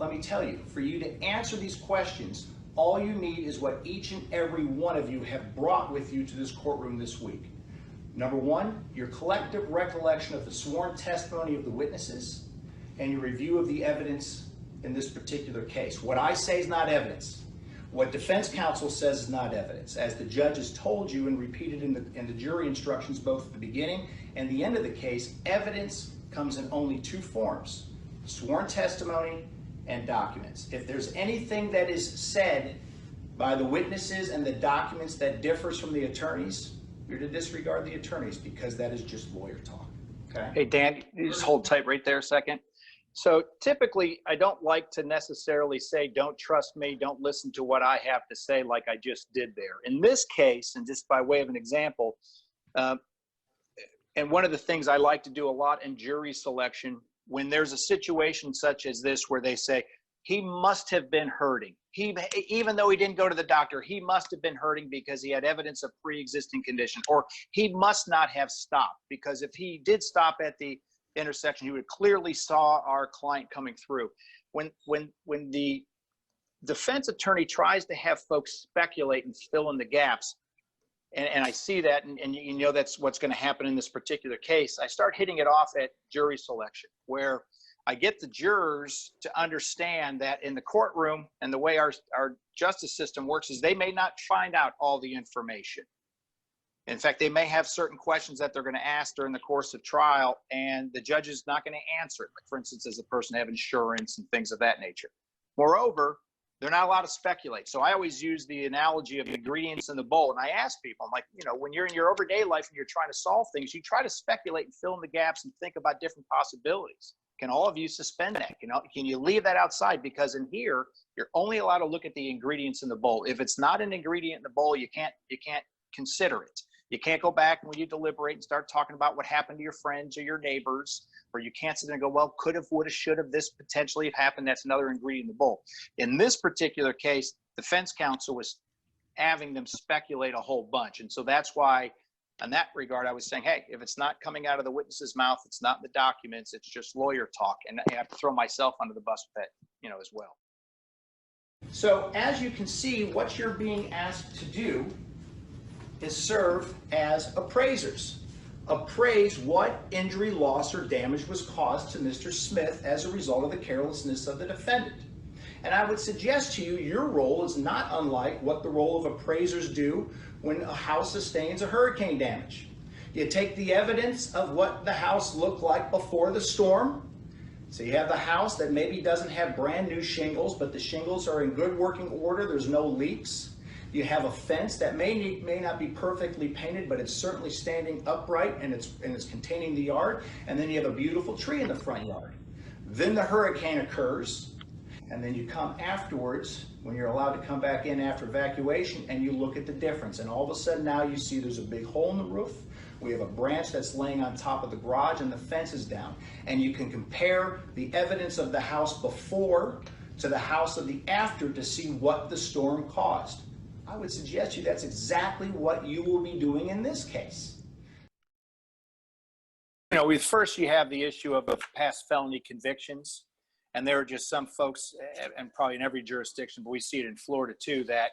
let me tell you, for you to answer these questions, all you need is what each and every one of you have brought with you to this courtroom this week. Number one, your collective recollection of the sworn testimony of the witnesses and your review of the evidence in this particular case. What I say is not evidence. What defense counsel says is not evidence. As the judge has told you and repeated in the jury instructions, both at the beginning and the end of the case, evidence comes in only two forms: sworn testimony and documents. If there's anything that is said by the witnesses and the documents that differs from the attorneys, you're to disregard the attorneys, because that is just lawyer talk. Okay? Hey, Dan, you just hold tight right there a second. So typically, I don't like to necessarily say, don't trust me, don't listen to what I have to say, like I just did there. In this case, and just by way of an example, and one of the things I like to do a lot in jury selection, when there's a situation such as this where they say, he must have been hurting. Even though he didn't go to the doctor, he must have been hurting because he had evidence of pre-existing condition, or he must not have stopped, because if he did stop at the intersection, he would clearly saw our client coming through. When the defense attorney tries to have folks speculate and fill in the gaps, and I see that, and you know that's what's going to happen in this particular case, I start hitting it off at jury selection, where I get the jurors to understand that in the courtroom and the way our justice system works is they may not find out all the information. In fact, they may have certain questions that they're going to ask during the course of trial, and the judge is not going to answer it. Like, for instance, does the person have insurance and things of that nature? Moreover, they're not allowed to speculate. So I always use the analogy of the ingredients in the bowl. And I ask people, I'm like, you know, when you're in your everyday life and you're trying to solve things, you try to speculate and fill in the gaps and think about different possibilities. Can all of you suspend that? Can you leave that outside? Because in here, you're only allowed to look at the ingredients in the bowl. If it's not an ingredient in the bowl, you can't consider it. You can't go back when you deliberate and start talking about what happened to your friends or your neighbors, or you can't sit there and go, well, could have, would have, should have, this potentially have happened. That's another ingredient in the bowl. In this particular case, defense counsel was having them speculate a whole bunch. And so that's why, in that regard, I was saying, hey, if it's not coming out of the witness's mouth, it's not in the documents, it's just lawyer talk. And I have to throw myself under the bus with that, as well. So as you can see, what you're being asked to do is serve as appraisers. Appraise what injury, loss, or damage was caused to Mr. Smith as a result of the carelessness of the defendant. And I would suggest to you, your role is not unlike what the role of appraisers do when a house sustains a hurricane damage. You take the evidence of what the house looked like before the storm. So you have the house that maybe doesn't have brand new shingles, but the shingles are in good working order, there's no leaks. You have a fence that may not be perfectly painted, but it's certainly standing upright and it's containing the yard. And then you have a beautiful tree in the front yard. Then the hurricane occurs, and then you come afterwards, when you're allowed to come back in after evacuation, and you look at the difference. And all of a sudden now you see there's a big hole in the roof. We have a branch that's laying on top of the garage, and the fence is down. And you can compare the evidence of the house before to the house of the after to see what the storm caused. I would suggest to you that's exactly what you will be doing in this case. First you have the issue of past felony convictions, and there are just some folks, and probably in every jurisdiction, but we see it in Florida too, that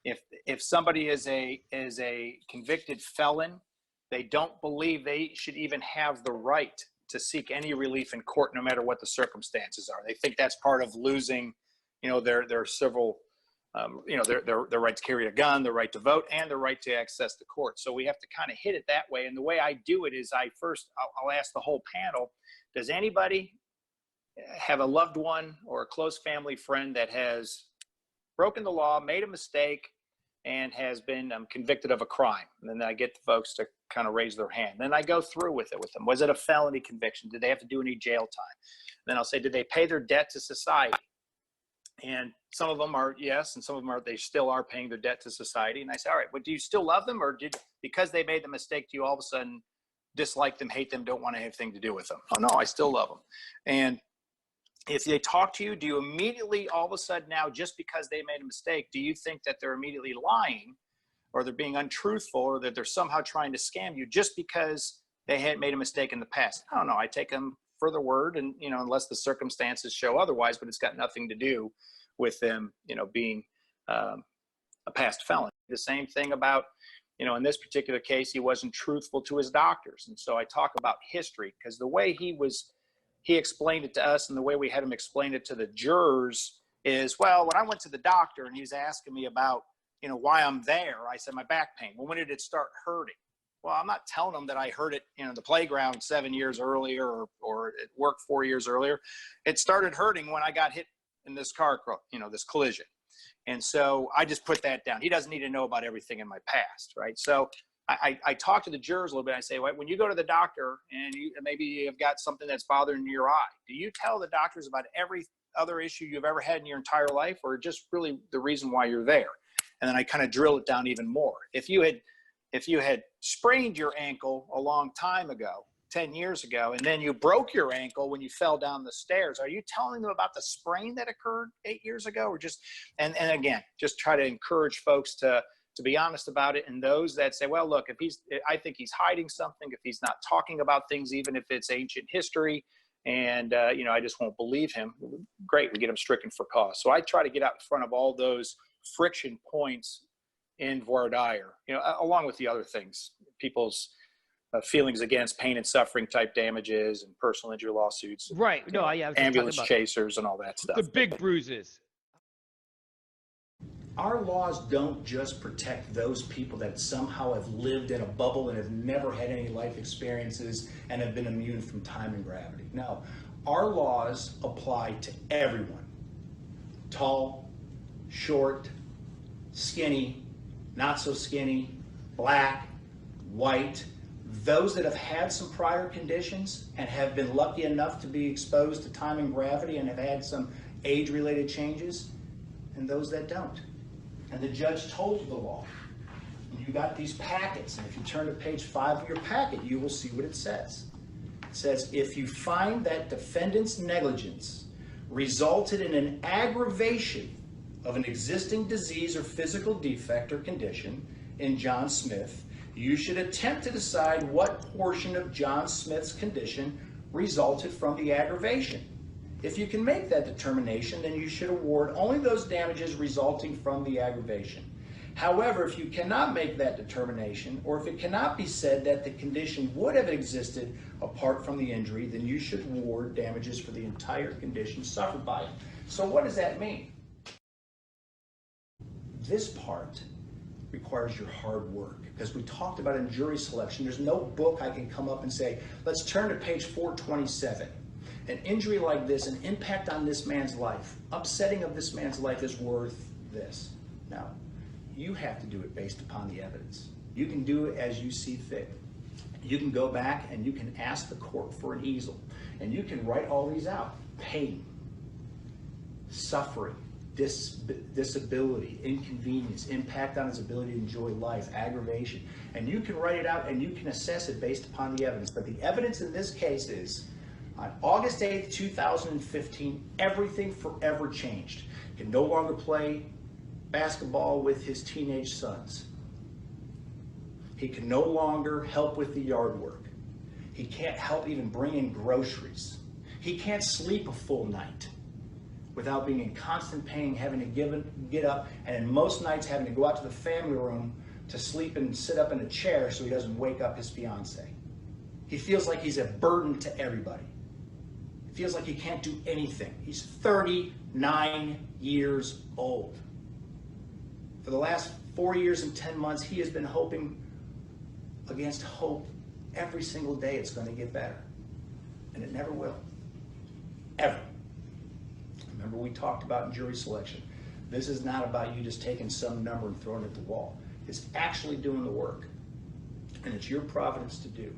if somebody is a convicted felon, they don't believe they should even have the right to seek any relief in court, no matter what the circumstances are. They think that's part of losing, their civil. Their right to carry a gun, their right to vote, and their right to access the court. So we have to kind of hit it that way. And the way I do it is I'll ask the whole panel, does anybody have a loved one or a close family friend that has broken the law, made a mistake, and has been convicted of a crime? And then I get the folks to kind of raise their hand. Then I go through with them. Was it a felony conviction? Did they have to do any jail time? Then I'll say, did they pay their debt to society? And some of them are yes, and some of them they still are paying their debt to society. And I say, all right, but do you still love them, or because they made the mistake, do you all of a sudden dislike them, hate them, don't want to have anything to do with them? Oh no, I still love them. And if they talk to you, do you immediately all of a sudden now, just because they made a mistake, do you think that they're immediately lying, or they're being untruthful, or that they're somehow trying to scam you just because they had made a mistake in the past? I don't know. I take them for the word, and unless the circumstances show otherwise, but it's got nothing to do with them being a past felon. The same thing about in this particular case, he wasn't truthful to his doctors. And so I talk about history, because the way he explained it to us and the way we had him explain it to the jurors is, well, when I went to the doctor and he was asking me about why I'm there, I said my back pain. Well, when did it start hurting? Well, I'm not telling them that I heard it, the playground 7 years earlier or at work 4 years earlier. It started hurting when I got hit in this car, this collision. And so I just put that down. He doesn't need to know about everything in my past, right? So I talk to the jurors a little bit. I say, well, when you go to the doctor and maybe you've got something that's bothering your eye, do you tell the doctors about every other issue you've ever had in your entire life, or just really the reason why you're there? And then I kind of drill it down even more. If you had sprained your ankle a long time ago, 10 years ago, and then you broke your ankle when you fell down the stairs, are you telling them about the sprain that occurred 8 years ago? Or just, and again, just try to encourage folks to be honest about it. And those that say, well, look, I think he's hiding something, if he's not talking about things, even if it's ancient history, and I just won't believe him, great, we get him stricken for cause. So I try to get out in front of all those friction points in voir dire, along with the other things, people's feelings against pain and suffering type damages and personal injury lawsuits. Right. No, ambulance chasers and all that stuff. The big bruises. Our laws don't just protect those people that somehow have lived in a bubble and have never had any life experiences and have been immune from time and gravity. No, our laws apply to everyone. Tall, short, skinny, not so skinny, black, white, those that have had some prior conditions and have been lucky enough to be exposed to time and gravity and have had some age-related changes, and those that don't. And the judge told you the law. And you got these packets, and if you turn to page 5 of your packet, you will see what it says. It says, if you find that defendant's negligence resulted in an aggravation of an existing disease or physical defect or condition in John Smith, you should attempt to decide what portion of John Smith's condition resulted from the aggravation. If you can make that determination, then you should award only those damages resulting from the aggravation. However, if you cannot make that determination, or if it cannot be said that the condition would have existed apart from the injury, then you should award damages for the entire condition suffered by it. So what does that mean? This part requires your hard work, because we talked about in jury selection, there's no book I can come up and say, let's turn to page 427. An injury like this, an impact on this man's life, upsetting of this man's life is worth this. No, you have to do it based upon the evidence. You can do it as you see fit. You can go back and you can ask the court for an easel, and you can write all these out. Pain, suffering, disability, inconvenience, impact on his ability to enjoy life, aggravation. And you can write it out and you can assess it based upon the evidence. But the evidence in this case is, on August 8th, 2015, everything forever changed. He can no longer play basketball with his teenage sons. He can no longer help with the yard work. He can't help even bring in groceries. He can't sleep a full night without being in constant pain, having to get up, and in most nights having to go out to the family room to sleep and sit up in a chair so he doesn't wake up his fiance. He feels like he's a burden to everybody. He feels like he can't do anything. He's 39 years old. For the last 4 years and 10 months, he has been hoping against hope every single day it's going to get better. And it never will. Ever. Remember, we talked about in jury selection, this is not about you just taking some number and throwing it at the wall. It's actually doing the work. And it's your providence to do.